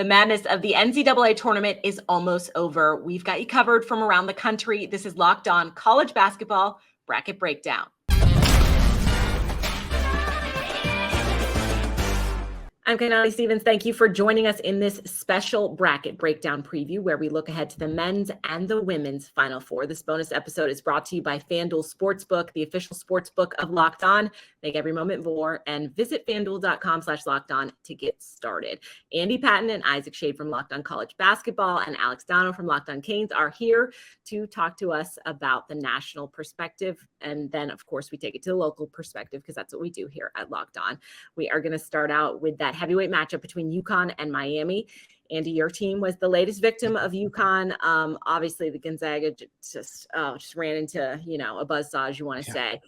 The madness of the NCAA tournament is almost over. We've got you covered from around the country. This is Locked On College Basketball Bracket Breakdown. I'm Kanani Stevens. Thank you for joining us in this special bracket breakdown preview where we look ahead to the men's and the women's Final Four. This bonus episode is brought to you by FanDuel Sportsbook, the official sportsbook of Locked On. Make every moment more and visit FanDuel.com/LockedOn to get started. Andy Patton and Isaac Shade from Locked On College Basketball and Alex Dono from Locked On Canes are here to talk to us about the national perspective. And then, of course, we take it to the local perspective because that's what we do here at Locked On. We are going to start out with that heavyweight matchup between UConn and Miami. Andy, your team was the latest victim of UConn. Obviously, the Gonzaga just ran into, a buzzsaw, as you want to say.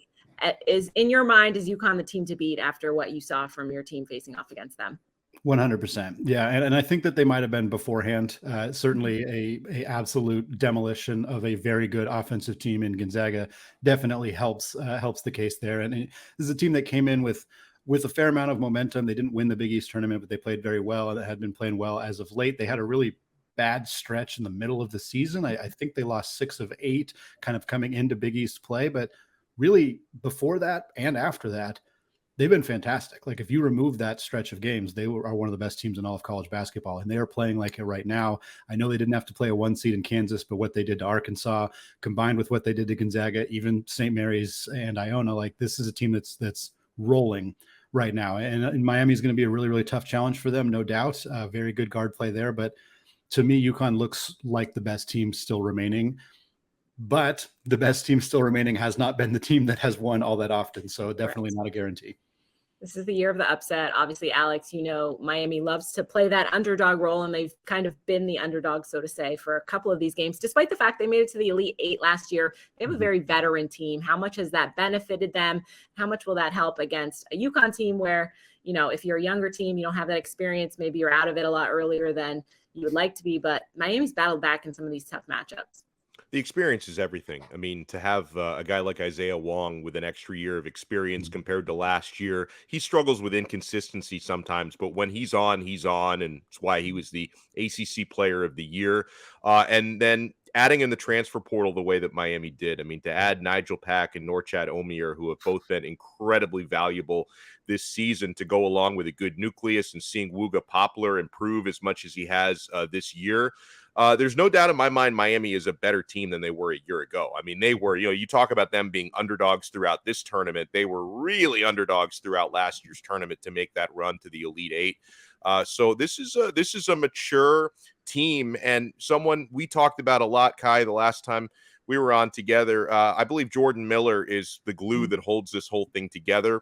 Is in your mind, is UConn the team to beat after what you saw from your team facing off against them? 100%. Yeah. And I think that they might have been beforehand. Certainly a absolute demolition of a very good offensive team in Gonzaga definitely helps the case there. And this is a team that came in with a fair amount of momentum. They didn't win the Big East tournament, but they played very well and had been playing well as of late. They had a really bad stretch in the middle of the season. I think they lost 6 of 8 kind of coming into Big East play, but really before that and after that, they've been fantastic. Like if you remove that stretch of games, they are one of the best teams in all of college basketball, and they are playing like it right now. I know they didn't have to play a 1 seed in Kansas, but what they did to Arkansas combined with what they did to Gonzaga, even St. Mary's and Iona, like this is a team that's rolling right now. And Miami is going to be a really, really tough challenge for them, no doubt. Very good guard play there. But to me, UConn looks like the best team still remaining. But the best team still remaining has not been the team that has won all that often. So definitely not a guarantee. This is the year of the upset. Obviously, Alex, Miami loves to play that underdog role, and they've kind of been the underdog, so to say, for a couple of these games. Despite the fact they made it to the Elite Eight last year, they have a very veteran team. How much has that benefited them? How much will that help against a UConn team where, if you're a younger team, you don't have that experience, maybe you're out of it a lot earlier than you would like to be, but Miami's battled back in some of these tough matchups. The experience is everything. I mean, to have a guy like Isaiah Wong with an extra year of experience compared to last year, he struggles with inconsistency sometimes, but when he's on, and it's why he was the ACC Player of the Year. And then adding in the transfer portal the way that Miami did. I mean, to add Nigel Pack and Norchad Omier, who have both been incredibly valuable this season, to go along with a good nucleus, and seeing Wooga Poplar improve as much as he has this year. There's no doubt in my mind Miami is a better team than they were a year ago. I mean, they were, you talk about them being underdogs throughout this tournament. They were really underdogs throughout last year's tournament to make that run to the Elite Eight. So this is a mature team, and someone we talked about a lot, Kai, the last time we were on together. I believe Jordan Miller is the glue that holds this whole thing together.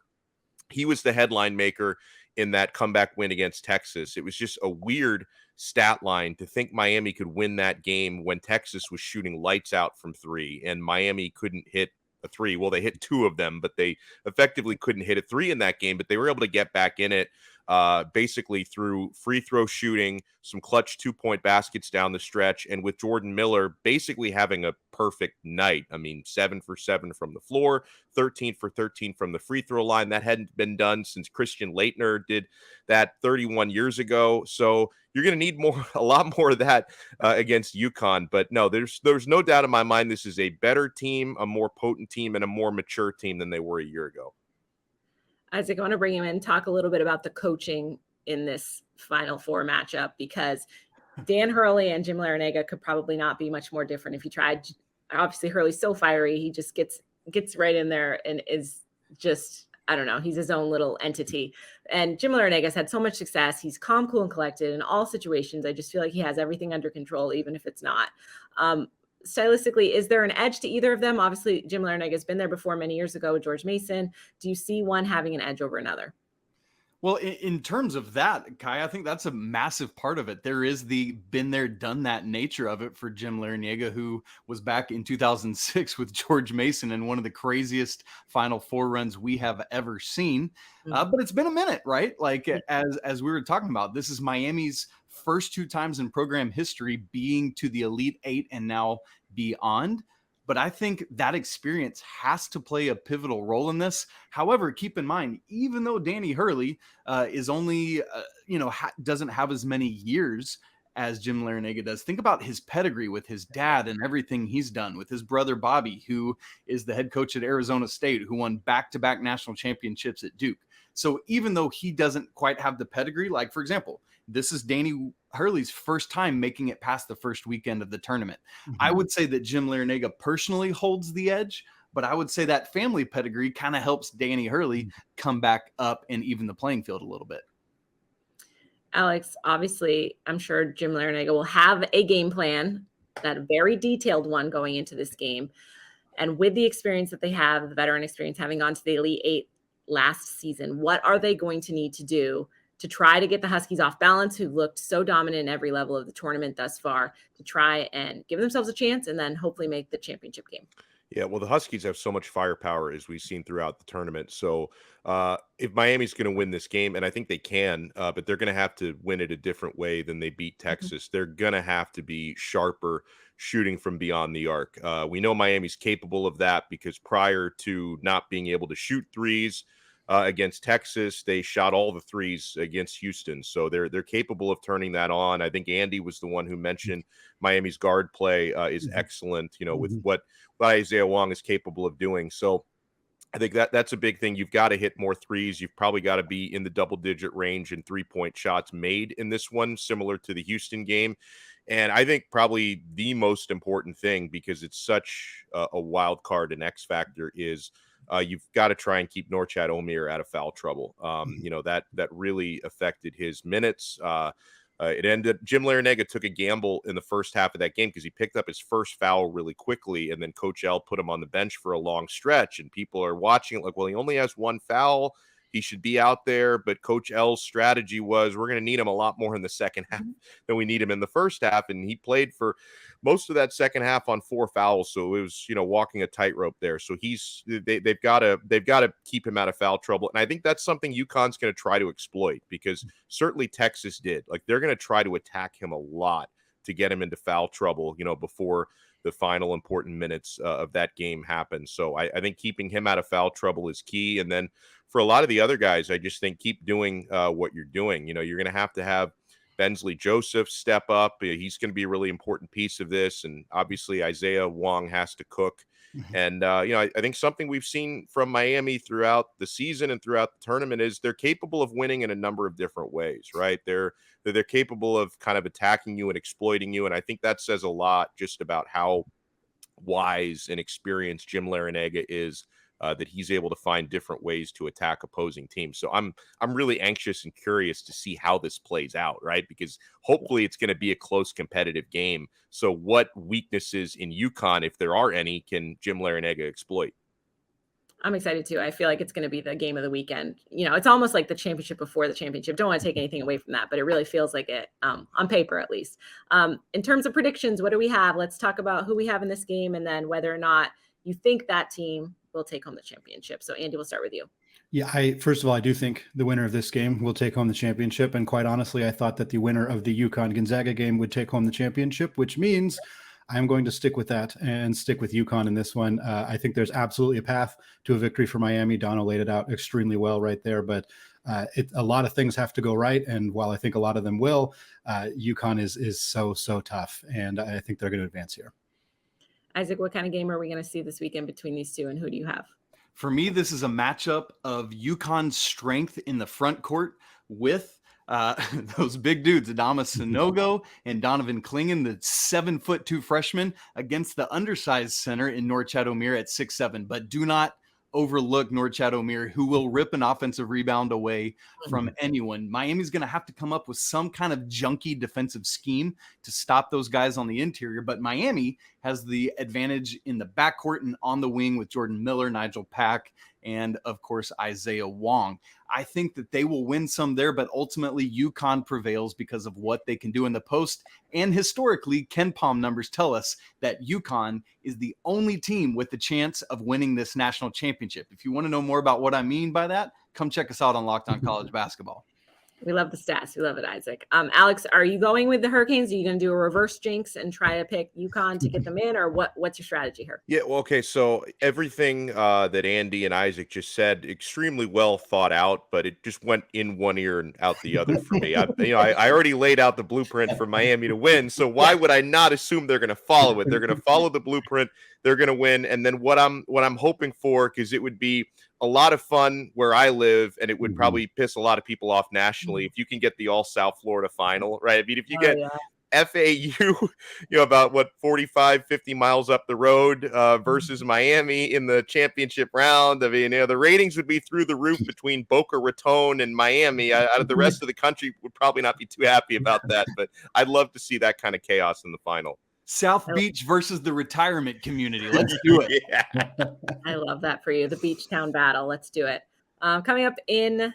He was the headline maker in that comeback win against Texas. It was just a weird stat line to think Miami could win that game when Texas was shooting lights out from 3 and Miami couldn't hit a 3. Well, they hit 2 of them, but they effectively couldn't hit a 3 in that game, but they were able to get back in it basically through free throw shooting, some clutch 2-point baskets down the stretch, and with Jordan Miller basically having a perfect night. I mean, 7 for 7 from the floor, 13 for 13 from the free throw line. That hadn't been done since Christian Laettner did that 31 years ago. So you're going to need a lot more of that against UConn. But no, there's no doubt in my mind this is a better team, a more potent team, and a more mature team than they were a year ago. Isaac, I want to bring you in and talk a little bit about the coaching in this Final Four matchup, because Dan Hurley and Jim Larrañaga could probably not be much more different if you tried. Obviously, Hurley's so fiery. He just gets right in there and is just, I don't know, he's his own little entity. And Jim Larrañaga's had so much success. He's calm, cool, and collected in all situations. I just feel like he has everything under control, even if it's not. Stylistically, is there an edge to either of them? Obviously, Jim Larrañaga has been there before many years ago with George Mason. Do you see one having an edge over another? Well, in terms of that, Kai, I think that's a massive part of it. There is the been there, done that nature of it for Jim Larrañaga, who was back in 2006 with George Mason in one of the craziest Final Four runs we have ever seen. But it's been a minute, right? Like as we were talking about, this is Miami's first 2 times in program history being to the Elite Eight and now beyond. but I think that experience has to play a pivotal role in this. However, keep in mind, even though Danny Hurley is only, doesn't have as many years as Jim Larrañaga does, think about his pedigree with his dad and everything he's done, with his brother Bobby, who is the head coach at Arizona State, who won back-to-back national championships at Duke. So even though he doesn't quite have the pedigree, like, for example, this is Danny Hurley's first time making it past the first weekend of the tournament. I would say that Jim Larrañaga personally holds the edge, but I would say that family pedigree kind of helps Danny Hurley come back up and even the playing field a little bit. Alex, obviously, I'm sure Jim Larrañaga will have a game plan, that very detailed one going into this game. And with the experience that they have, the veteran experience, having gone to the Elite Eight last season, what are they going to need to do to try to get the Huskies off balance, who looked so dominant in every level of the tournament thus far, to try and give themselves a chance and then hopefully make the championship game? Yeah, well, the Huskies have so much firepower, as we've seen throughout the tournament. So if Miami's going to win this game, and I think they can, but they're going to have to win it a different way than they beat Texas. They're going to have to be sharper shooting from beyond the arc. We know Miami's capable of that because prior to not being able to shoot threes against Texas, they shot all the threes against Houston. So they're capable of turning that on. I think Andy was the one who mentioned Miami's guard play is excellent, with what Isaiah Wong is capable of doing. So I think that's a big thing. You've got to hit more threes. You've probably got to be in the double-digit range in three-point shots made in this one, similar to the Houston game. And I think probably the most important thing, because it's such a wild card and X factor, is you've got to try and keep Norchad Omier out of foul trouble. That really affected his minutes. It ended. Jim Larrañaga took a gamble in the first half of that game because he picked up his first foul really quickly, and then Coach L put him on the bench for a long stretch. And people are watching it like, well, he only has one foul. He should be out there. But Coach L's strategy was, we're going to need him a lot more in the second half than we need him in the first half. And he played for most of that second half on 4 fouls. So it was, walking a tightrope there. So they've got to keep him out of foul trouble. And I think that's something UConn's going to try to exploit, because certainly Texas did. Like, they're going to try to attack him a lot to get him into foul trouble, before the final important minutes of that game happen. So I think keeping him out of foul trouble is key. And then for a lot of the other guys, I just think keep doing what you're doing. You're going to have Bensley Joseph step up. He's going to be a really important piece of this. And obviously Isaiah Wong has to cook. And, I think something we've seen from Miami throughout the season and throughout the tournament is they're capable of winning in a number of different ways, right? They're capable of kind of attacking you and exploiting you. And I think that says a lot just about how wise and experienced Jim Larrañaga is, that he's able to find different ways to attack opposing teams. So I'm really anxious and curious to see how this plays out, right? Because hopefully it's going to be a close competitive game. So what weaknesses in UConn, if there are any, can Jim Larrañaga exploit? I'm excited too. I feel like it's going to be the game of the weekend. It's almost like the championship before the championship. Don't want to take anything away from that, but it really feels like it, on paper at least. In terms of predictions, what do we have? Let's talk about who we have in this game, and then whether or not you think that team will take home the championship. So Andy, we'll start with you. Yeah, first of all, I do think the winner of this game will take home the championship. And quite honestly, I thought that the winner of the UConn Gonzaga game would take home the championship, which means I'm going to stick with that and stick with UConn in this one. I think there's absolutely a path to a victory for Miami. Dono laid it out extremely well right there, but a lot of things have to go right. And while I think a lot of them will, UConn is so tough. And I think they're going to advance here. Isaac, what kind of game are we going to see this weekend between these two, and who do you have? For me, this is a matchup of UConn's strength in the front court with those big dudes, Adama Sanogo and Donovan Clingan, the 7'2" freshman, against the undersized center in Norchad Omier at 6'7". But do not overlook Norchad Omier, who will rip an offensive rebound away from anyone. Miami's going to have to come up with some kind of junky defensive scheme to stop those guys on the interior. But Miami has the advantage in the backcourt and on the wing with Jordan Miller, Nigel Pack, and of course, Isaiah Wong. I think that they will win some there, but ultimately UConn prevails because of what they can do in the post. And historically, Ken Palm numbers tell us that UConn is the only team with the chance of winning this national championship. If you want to know more about what I mean by that, come check us out on Locked On College Basketball. We love the stats. We love it, Isaac. Alex, are you going with the Hurricanes? Are you going to do a reverse jinx and try to pick UConn to get them in, or what's your strategy here? Yeah, well, okay. So everything that Andy and Isaac just said, extremely well thought out, but it just went in one ear and out the other for me. I already laid out the blueprint for Miami to win, so why would I not assume they're going to follow it? They're going to follow the blueprint. They're going to win, and then what I'm hoping for, because it would be a lot of fun where I live, and it would probably piss a lot of people off nationally if you can get the all South Florida final, right? I mean, if you get FAU, about 45, 50 miles up the road versus Miami in the championship round. I mean, the ratings would be through the roof between Boca Raton and Miami. Out of the rest of the country would probably not be too happy about that, but I'd love to see that kind of chaos in the final. South Beach versus the retirement community. Let's do it. Yeah. I love that for you. The Beach Town battle. Let's do it. Coming up in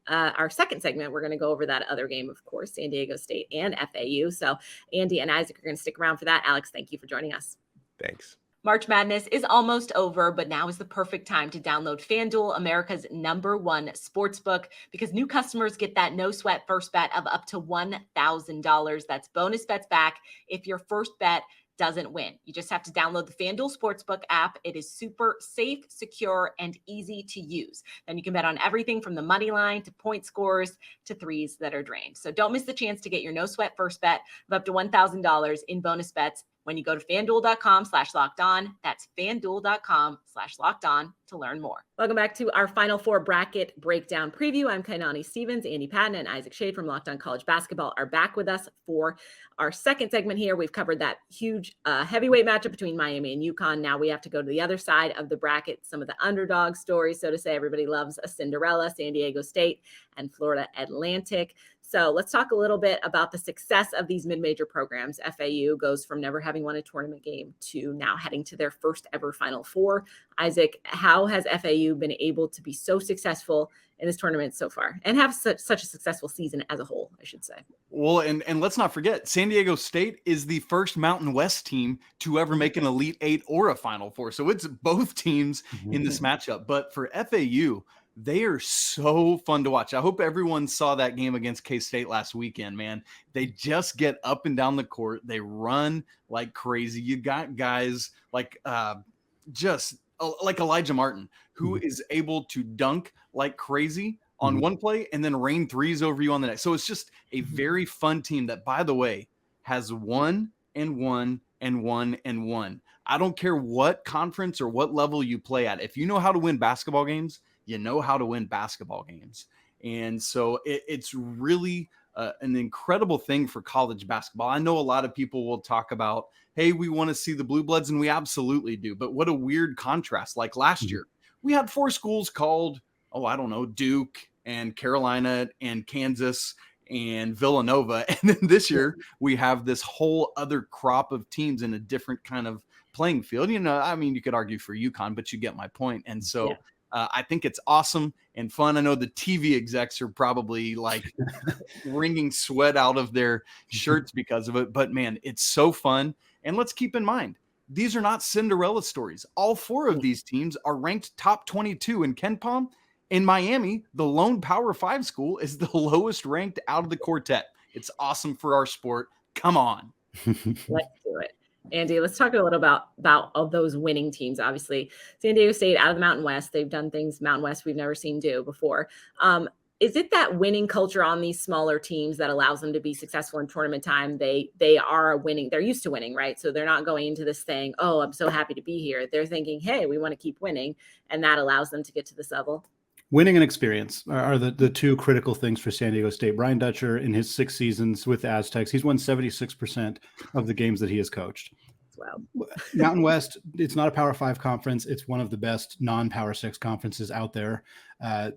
our second segment, we're going to go over that other game, of course, San Diego State and FAU. So Andy and Isaac are going to stick around for that. Alex, thank you for joining us. Thanks. March Madness is almost over, but now is the perfect time to download FanDuel, America's #1 sportsbook, because new customers get that no sweat first bet of up to $1,000. That's bonus bets back if your first bet doesn't win. You just have to download the FanDuel Sportsbook app. It is super safe, secure, and easy to use. Then you can bet on everything from the money line to point scores to threes that are drained. So don't miss the chance to get your no sweat first bet of up to $1,000 in bonus bets when you go to FanDuel.com/lockedon. That's FanDuel.com/lockedon to learn more. Welcome back to our Final Four bracket breakdown preview. I'm Kainani Stevens. Andy Patton and Isaac Shade from Locked On College Basketball are back with us for our second segment here. We've covered that huge heavyweight matchup between Miami and UConn. Now we have to go to the other side of the bracket, some of the underdog stories, so to say. Everybody loves a Cinderella, San Diego State and Florida Atlantic. So let's talk a little bit about the success of these mid-major programs. FAU goes from never having won a tournament game to now heading to their first ever Final Four. Isaac, how has FAU been able to be so successful in this tournament so far and have such a successful season as a whole, I should say? Well, and let's not forget, San Diego State is the first Mountain West team to ever make an Elite Eight or a Final Four. So it's both teams in this matchup. But for FAU, they are so fun to watch. I hope everyone saw that game against K-State last weekend, man. They just get up and down the court. They run like crazy. You got guys like just like Elijah Martin, who is able to dunk like crazy on one play and then rain threes over you on the next. So it's just a very fun team that, by the way, has won and won and won and won. I don't care what conference or what level you play at. If you know how to win basketball games, you know how to win basketball games. And so it's really an incredible thing for college basketball. I know a lot of people will talk about, hey, we want to see the Blue Bloods, and we absolutely do. But what a weird contrast. Like last year, we had 4 schools called, Duke and Carolina and Kansas and Villanova. And then this year, we have this whole other crop of teams in a different kind of playing field. You could argue for UConn, but you get my point. And so I think it's awesome and fun. I know the TV execs are probably like wringing sweat out of their shirts because of it, but man, it's so fun. And let's keep in mind, these are not Cinderella stories. All 4 of these teams are ranked top 22 in KenPom. In Miami, the lone Power 5 school is the lowest ranked out of the quartet. It's awesome for our sport. Come on. Let's do it. Andy, let's talk a little about all those winning teams. Obviously, San Diego State out of the Mountain West. They've done things Mountain West we've never seen do before. Is it that winning culture on these smaller teams that allows them to be successful in tournament time? They are winning. They're used to winning, right? So they're not going into this thing, oh, I'm so happy to be here. They're thinking, hey, we want to keep winning. And that allows them to get to this level. Winning and experience are the 2 critical things for San Diego State. Brian Dutcher, in his 6 seasons with the Aztecs, he's won 76% of the games that he has coached. Wow. Mountain West, it's not a Power 5 conference. It's one of the best non-Power 6 conferences out there. A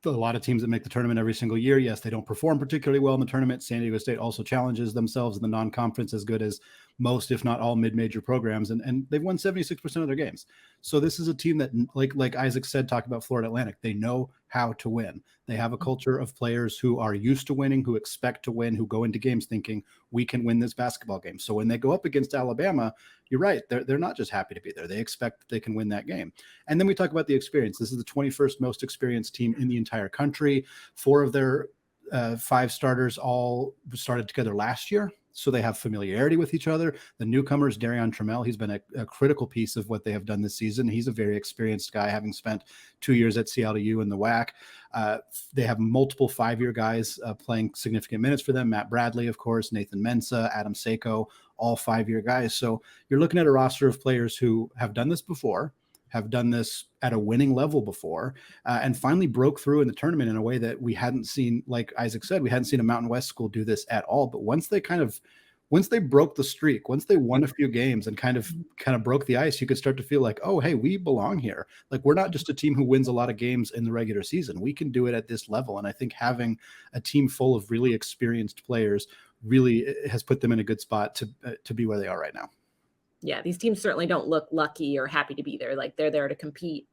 lot of teams that make the tournament every single year, yes, they don't perform particularly well in the tournament. San Diego State also challenges themselves in the non-conference as good as most, if not all, mid-major programs, and they've won 76% of their games. So this is a team that, like Isaac said, talk about Florida Atlantic, they know how to win. They have a culture of players who are used to winning, who expect to win, who go into games thinking we can win this basketball game. So when they go up against Alabama, you're right, they're not just happy to be there. They expect that they can win that game. And then we talk about the experience. This is the 21st most experienced team in the entire country. 4 of their 5 starters all started together last year, so they have familiarity with each other. The newcomers, Darion Trammell, he's been a critical piece of what they have done this season. He's a very experienced guy, having spent 2 years at CLU in the WAC. They have multiple 5-year guys playing significant minutes for them. Matt Bradley, of course, Nathan Mensah, Adam Seiko, all 5-year guys. So you're looking at a roster of players who have done this before, have done this at a winning level before, and finally broke through in the tournament in a way that we hadn't seen. Like Isaac said, we hadn't seen a Mountain West school do this at all. But once they broke the streak, once they won a few games and kind of broke the ice, you could start to feel like, oh, hey, we belong here. Like, we're not just a team who wins a lot of games in the regular season. We can do it at this level. And I think having a team full of really experienced players really has put them in a good spot to be where they are right now. Yeah, these teams certainly don't look lucky or happy to be there. Like, they're there to compete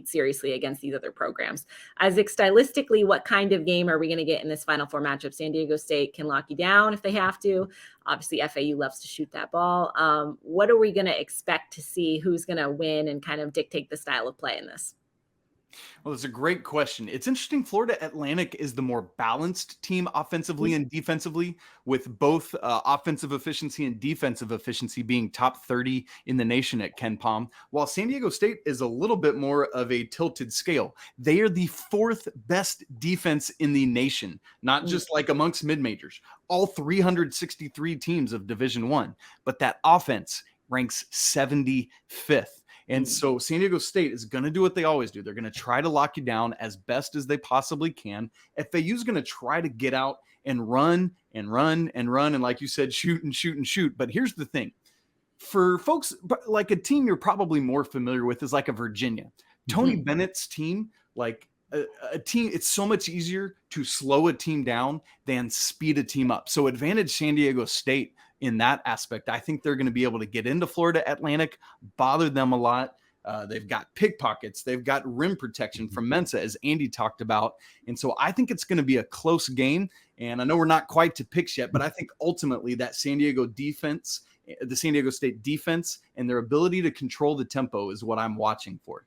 seriously against these other programs. Isaac, stylistically, what kind of game are we going to get in this Final Four matchup? San Diego State can lock you down if they have to. Obviously, FAU loves to shoot that ball. What are we going to expect to see? Who's going to win and kind of dictate the style of play in this? Well, that's a great question. It's interesting. Florida Atlantic is the more balanced team offensively and defensively, with both offensive efficiency and defensive efficiency being top 30 in the nation at KenPom, while San Diego State is a little bit more of a tilted scale. They are the 4th best defense in the nation, not just like amongst mid-majors, all 363 teams of Division I, but that offense ranks 75th. And so San Diego State is going to do what they always do. They're going to try to lock you down as best as they possibly can. FAU is going to try to get out and run and run and run. And like you said, shoot and shoot and shoot. But here's the thing. For folks, like a team you're probably more familiar with is like a Virginia. Tony Bennett's team, like a team, it's so much easier to slow a team down than speed a team up. So advantage San Diego State in that aspect. I think they're going to be able to get into Florida Atlantic, bother them a lot. They've got pickpockets. They've got rim protection from Mensah, as Andy talked about. And so I think it's going to be a close game. And I know we're not quite to picks yet, but I think ultimately that San Diego defense, the San Diego State defense, and their ability to control the tempo is what I'm watching for.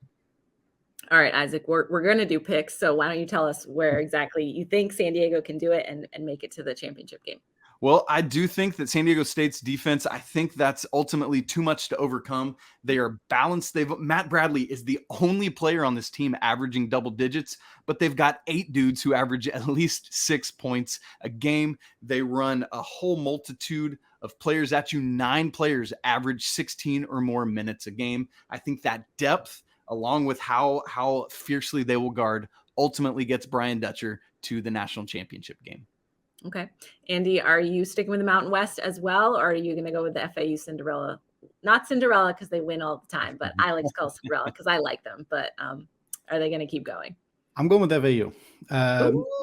All right, Isaac, we're going to do picks. So why don't you tell us where exactly you think San Diego can do it and make it to the championship game? Well, I do think that San Diego State's defense, I think that's ultimately too much to overcome. They are balanced. Matt Bradley is the only player on this team averaging double digits, but they've got 8 dudes who average at least 6 points a game. They run a whole multitude of players at you. 9 players average 16 or more minutes a game. I think that depth, along with how fiercely they will guard, ultimately gets Brian Dutcher to the national championship game. Okay. Andy, are you sticking with the Mountain West as well, or are you going to go with the FAU Cinderella? Not Cinderella because they win all the time, but I like to call Cinderella because I like them. But are they going to keep going? I'm going with FAU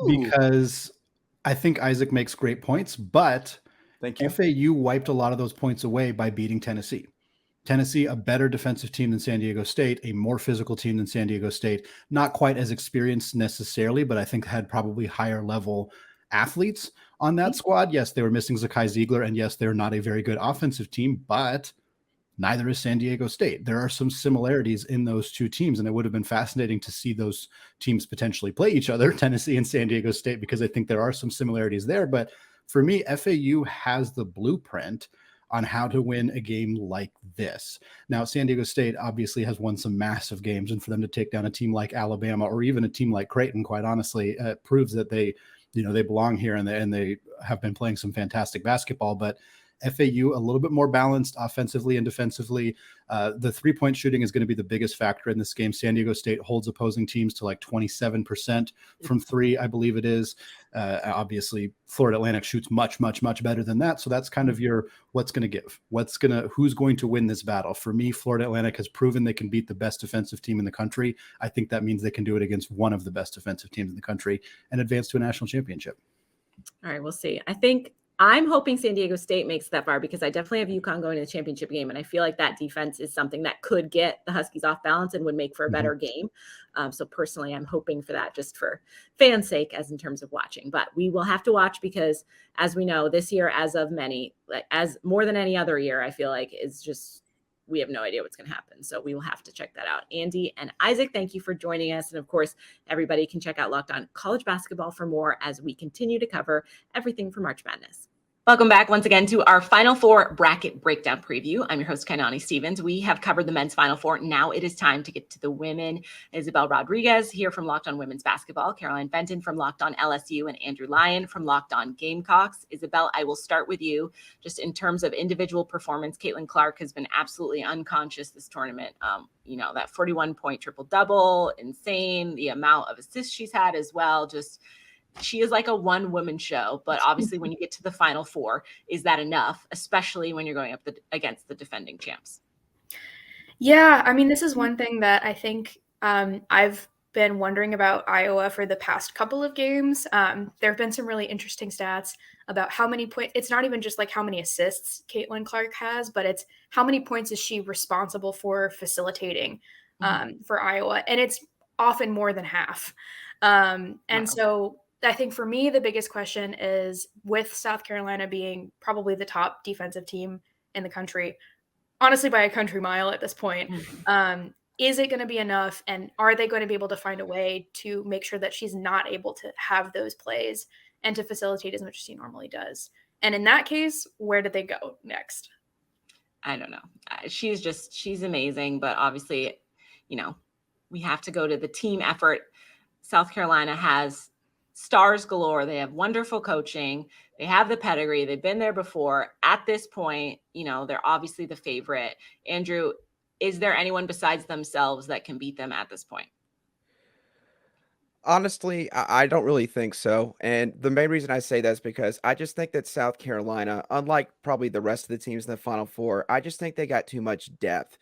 because I think Isaac makes great points, but thank you. FAU wiped a lot of those points away by beating Tennessee. Tennessee, a better defensive team than San Diego State, a more physical team than San Diego State, not quite as experienced necessarily, but I think had probably higher level athletes on that squad. Yes, they were missing Zakai Ziegler, and yes, they're not a very good offensive team, but neither is San Diego State. There are some similarities in those two teams, and it would have been fascinating to see those teams potentially play each other, Tennessee and San Diego State, because I think there are some similarities there. But for me, FAU has the blueprint on how to win a game like this. Now, San Diego State obviously has won some massive games, and for them to take down a team like Alabama or even a team like Creighton, quite honestly, proves that they belong here and they have been playing some fantastic basketball. But FAU a little bit more balanced offensively and defensively. The 3-point shooting is going to be the biggest factor in this game. San Diego State holds opposing teams to like 27% from 3, I believe it is. Obviously, Florida Atlantic shoots much, much, much better than that. So that's kind of your what's going to give. Who's going to win this battle? For me, Florida Atlantic has proven they can beat the best defensive team in the country. I think that means they can do it against one of the best defensive teams in the country and advance to a national championship. All right, we'll see. I'm hoping San Diego State makes that far because I definitely have UConn going to the championship game. And I feel like that defense is something that could get the Huskies off balance and would make for a better game. So personally, I'm hoping for that just for fans' sake as in terms of watching. But we will have to watch because as we know, this year, as more than any other year, I feel like is just we have no idea what's going to happen. So we will have to check that out. Andy and Isaac, thank you for joining us. And of course, everybody can check out Locked On College Basketball for more as we continue to cover everything from March Madness. Welcome back once again to our Final Four bracket breakdown preview. I'm your host, Kainani Stevens. We have covered the men's Final Four. Now it is time to get to the women. Isabel Rodriguez here from Locked On Women's Basketball, Caroline Benton from Locked On LSU, and Andrew Lyon from Locked On Gamecocks. Isabel, I will start with you. Just in terms of individual performance, Caitlin Clark has been absolutely unconscious this tournament. That 41-point triple-double, insane. The amount of assists she's had as well, she is like a one-woman show, but obviously when you get to the Final Four, is that enough, especially when you're going up against the defending champs? Yeah, I mean, this is one thing that I think I've been wondering about Iowa for the past couple of games. There have been some really interesting stats about how many points. It's not even just like how many assists Caitlin Clark has, but it's how many points is she responsible for facilitating for Iowa. And it's often more than half. So I think for me, the biggest question is, with South Carolina being probably the top defensive team in the country, honestly by a country mile at this point, is it going to be enough? And are they going to be able to find a way to make sure that she's not able to have those plays and to facilitate as much as she normally does? And in that case, where did they go next? I don't know. She's amazing, but obviously, we have to go to the team effort. South Carolina has stars galore. They have wonderful coaching. They have the pedigree. They've been there before. At this point, they're obviously the favorite. Andrew, is there anyone besides themselves that can beat them at this point? Honestly, I don't really think so. And the main reason I say that is because I just think that South Carolina, unlike probably the rest of the teams in the Final Four, I just think they got too much depth.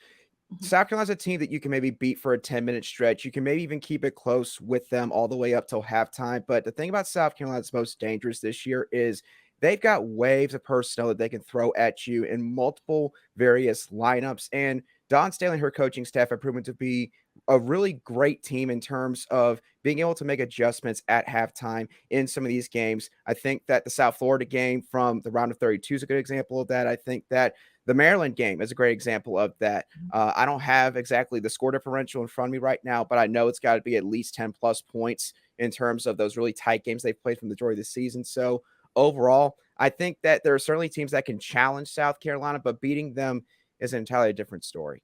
South Carolina's a team that you can maybe beat for a 10-minute stretch. You can maybe even keep it close with them all the way up till halftime. But the thing about South Carolina that's most dangerous this year is they've got waves of personnel that they can throw at you in multiple various lineups. And Dawn Staley and her coaching staff have proven to be a really great team in terms of being able to make adjustments at halftime in some of these games. I think that the South Florida game from the round of 32 is a good example of that. I think that the Maryland game is a great example of that. I don't have exactly the score differential in front of me right now, but I know it's got to be at least 10 plus points in terms of those really tight games they've played from the majority of the season. So overall, I think that there are certainly teams that can challenge South Carolina, but beating them is an entirely different story.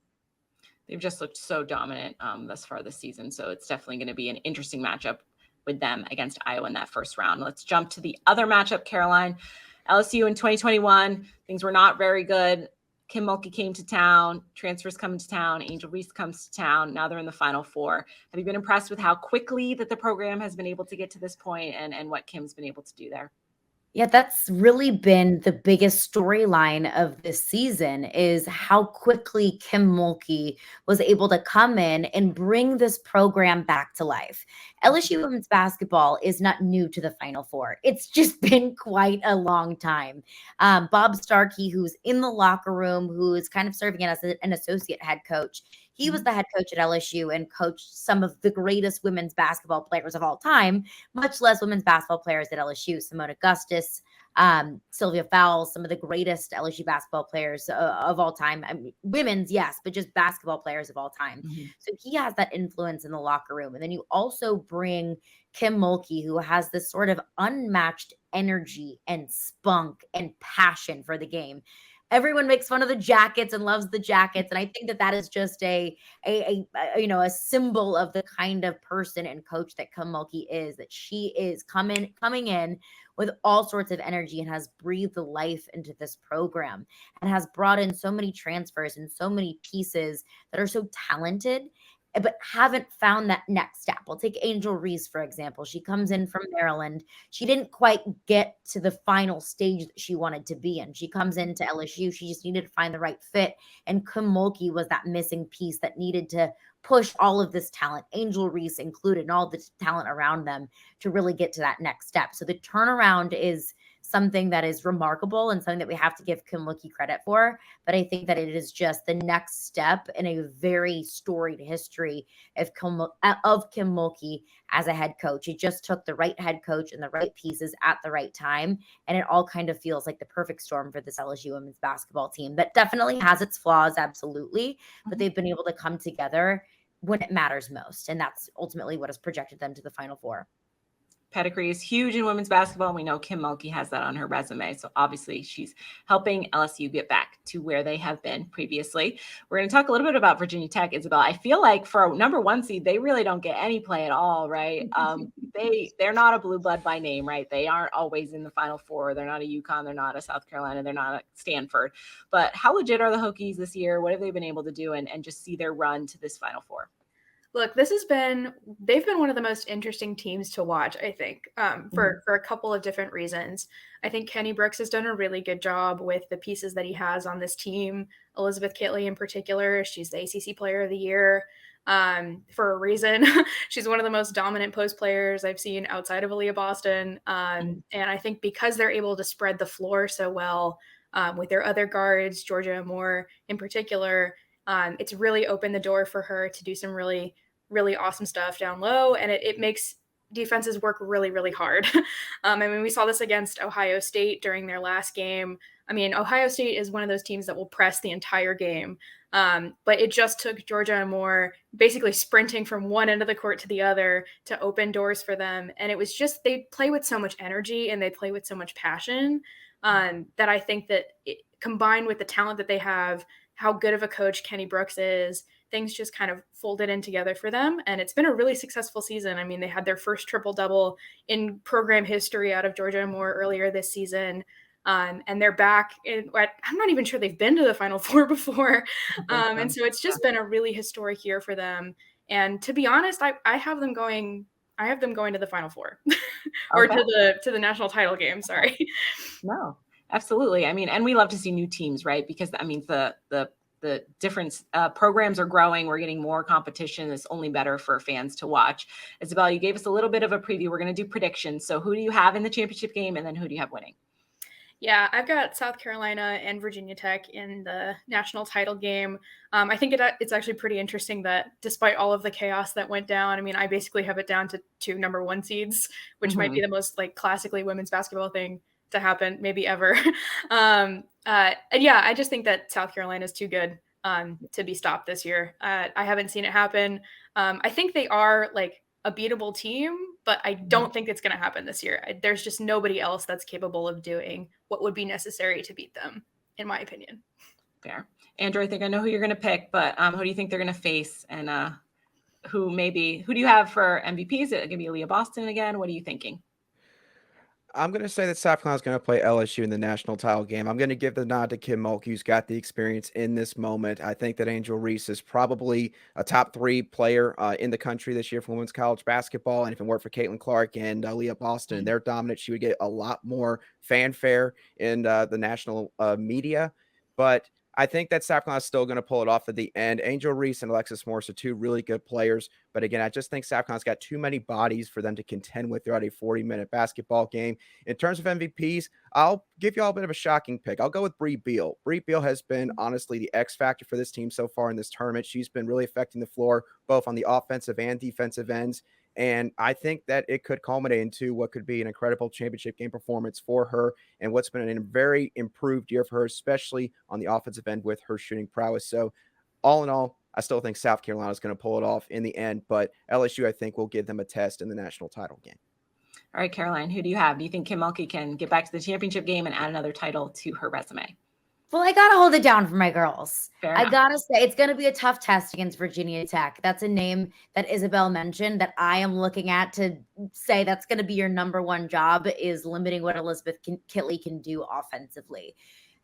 They've just looked so dominant thus far this season. So it's definitely going to be an interesting matchup with them against Iowa in that first round. Let's jump to the other matchup, Caroline. LSU in 2021, things were not very good. Kim Mulkey came to town, transfers come to town, Angel Reese comes to town. Now they're in the Final Four. Have you been impressed with how quickly that the program has been able to get to this point and what Kim's been able to do there? Yeah, that's really been the biggest storyline of this season, is how quickly Kim Mulkey was able to come in and bring this program back to life. LSU women's basketball is not new to the Final Four. It's just been quite a long time. Bob Starkey, who's in the locker room, who is kind of serving as an associate head coach, he was the head coach at LSU and coached some of the greatest women's basketball players of all time, much less women's basketball players at LSU. Simone Augustus, Sylvia Fowles, some of the greatest LSU basketball players of all time. I mean, women's, yes, but just basketball players of all time. So he has that influence in the locker room. And then you also bring Kim Mulkey, who has this sort of unmatched energy and spunk and passion for the game. Everyone makes fun of the jackets and loves the jackets. And I think that is just a symbol of the kind of person and coach that Kim Mulkey is, that she is coming in with all sorts of energy and has breathed life into this program and has brought in so many transfers and so many pieces that are so talented, but haven't found that next step. We'll take Angel Reese, for example. She comes in from Maryland. She didn't quite get to the final stage that she wanted to be in. She comes into LSU. She just needed to find the right fit. And Kim Mulkey was that missing piece that needed to push all of this talent, Angel Reese included, and all the talent around them to really get to that next step. So the turnaround is something that is remarkable and something that we have to give Kim Mulkey credit for. But I think that it is just the next step in a very storied history of Kim Mulkey as a head coach. He just took the right head coach and the right pieces at the right time. And it all kind of feels like the perfect storm for this LSU women's basketball team that definitely has its flaws, absolutely. But they've been able to come together when it matters most. And that's ultimately what has projected them to the Final Four. Pedigree is huge in women's basketball, and we know Kim Mulkey has that on her resume. So obviously she's helping LSU get back to where they have been previously. We're going to talk a little bit about Virginia Tech, Isabel. I feel like for a number 1 seed, they really don't get any play at all, right? They're not a blue blood by name, right? They aren't always in the Final Four. They're not a UConn. They're not a South Carolina. They're not a Stanford. But how legit are the Hokies this year? What have they been able to do and just see their run to this Final Four? Look, they've been one of the most interesting teams to watch, I think, for a couple of different reasons. I think Kenny Brooks has done a really good job with the pieces that he has on this team. Elizabeth Kitley in particular, she's the ACC Player of the Year for a reason. She's one of the most dominant post players I've seen outside of Aaliyah Boston. And I think because they're able to spread the floor so well with their other guards, Georgia Amore in particular, it's really opened the door for her to do some really, really awesome stuff down low. And it makes defenses work really, really hard. I mean, we saw this against Ohio State during their last game. I mean, Ohio State is one of those teams that will press the entire game. But it just took Georgia Amore basically sprinting from one end of the court to the other to open doors for them. And it was just, they play with so much energy and they play with so much passion that I think that combined with the talent that they have, how good of a coach Kenny Brooks is, things just kind of folded in together for them. And it's been a really successful season. I mean, they had their first triple-double in program history out of Georgia Amore earlier this season. And they're back. I'm not even sure they've been to the Final Four before. And so it's just been a really historic year for them. And to be honest, I have them going to the Final Four or to the national title game. Sorry. No. Absolutely. I mean, and we love to see new teams, right? Because I mean, the different programs are growing. We're getting more competition. It's only better for fans to watch. Isabel, you gave us a little bit of a preview. We're going to do predictions. So who do you have in the championship game? And then who do you have winning? Yeah, I've got South Carolina and Virginia Tech in the national title game. I think it's actually pretty interesting that despite all of the chaos that went down, I mean, I basically have it down to 2 number 1 seeds, which might be the most like classically women's basketball thing to happen maybe ever. And yeah, I just think that South Carolina is too good to be stopped this year. I haven't seen it happen. I think they are like a beatable team, but I don't think it's going to happen this year. There's just nobody else that's capable of doing what would be necessary to beat them, in my opinion. Fair. Andrew, I think I know who you're going to pick, but who do you think they're going to face? And who do you have for MVP? Is it going to be Aaliyah Boston again? What are you thinking? I'm going to say that South Carolina's going to play LSU in the national title game. I'm going to give the nod to Kim Mulkey, who's got the experience in this moment. I think that Angel Reese is probably a top 3 player in the country this year for women's college basketball. And if it weren't for Caitlin Clark and Aaliyah Boston and their dominance, she would get a lot more fanfare in the national media. But I think that South Carolina's still going to pull it off at the end. Angel Reese and Alexis Morris are 2 really good players. But again, I just think South Carolina's got too many bodies for them to contend with throughout a 40-minute basketball game. In terms of MVPs, I'll give you all a bit of a shocking pick. I'll go with Bree Beal. Bree Beal has been honestly the X factor for this team so far in this tournament. She's been really affecting the floor, both on the offensive and defensive ends. And I think that it could culminate into what could be an incredible championship game performance for her and what's been a very improved year for her, especially on the offensive end with her shooting prowess. So all in all, I still think South Carolina is going to pull it off in the end, but LSU, I think, will give them a test in the national title game. All right, Caroline, who do you have? Do you think Kim Mulkey can get back to the championship game and add another title to her resume? Well, I got to hold it down for my girls. I got to say, it's going to be a tough test against Virginia Tech. That's a name that Isabel mentioned that I am looking at to say that's going to be your number 1 job is limiting what Elizabeth Kitley can do offensively.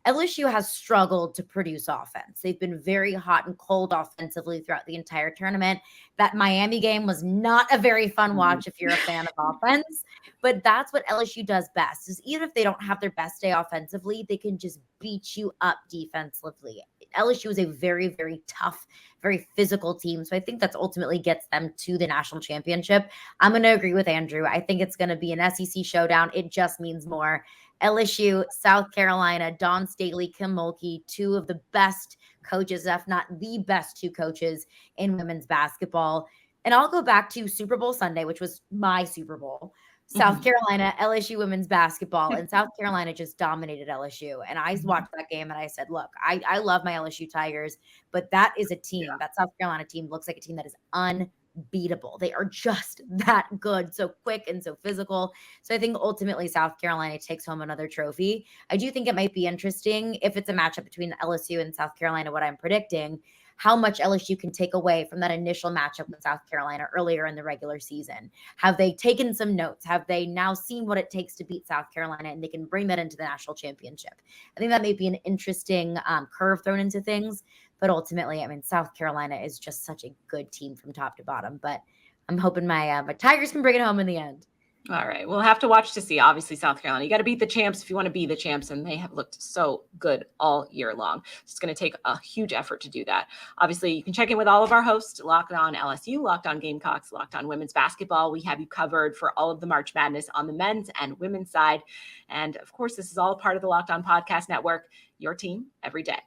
LSU has struggled to produce offense. They've been very hot and cold offensively throughout the entire tournament. That Miami game was not a very fun watch if you're a fan of offense, but that's what LSU does best is even if they don't have their best day offensively, they can just beat you up defensively. LSU is a very, very tough, very physical team. So I think that's ultimately gets them to the national championship. I'm going to agree with Andrew. I think it's going to be an SEC showdown. It just means more. LSU, South Carolina, Dawn Staley, Kim Mulkey, two of the best coaches, if not the best two coaches in women's basketball. And I'll go back to Super Bowl Sunday, which was my Super Bowl. South Carolina, LSU women's basketball, and South Carolina just dominated LSU. And I watched that game and I said, look, I love my LSU Tigers, but that is a team, that South Carolina team looks like a team that is unbeatable. They are just that good, so quick and so physical. So I think ultimately South Carolina takes home another trophy. I do think it might be interesting if it's a matchup between LSU and South Carolina, what I'm predicting, how much LSU can take away from that initial matchup with South Carolina earlier in the regular season. Have they taken some notes? Have they now seen what it takes to beat South Carolina and they can bring that into the national championship? I think that may be an interesting curve thrown into things, but ultimately, I mean, South Carolina is just such a good team from top to bottom, but I'm hoping my Tigers can bring it home in the end. All right. We'll have to watch to see. Obviously, South Carolina, you got to beat the champs if you want to be the champs, and they have looked so good all year long. It's going to take a huge effort to do that. Obviously, you can check in with all of our hosts, Locked On LSU, Locked On Gamecocks, Locked On Women's Basketball. We have you covered for all of the March Madness on the men's and women's side. And of course, this is all part of the Locked On Podcast Network, your team every day.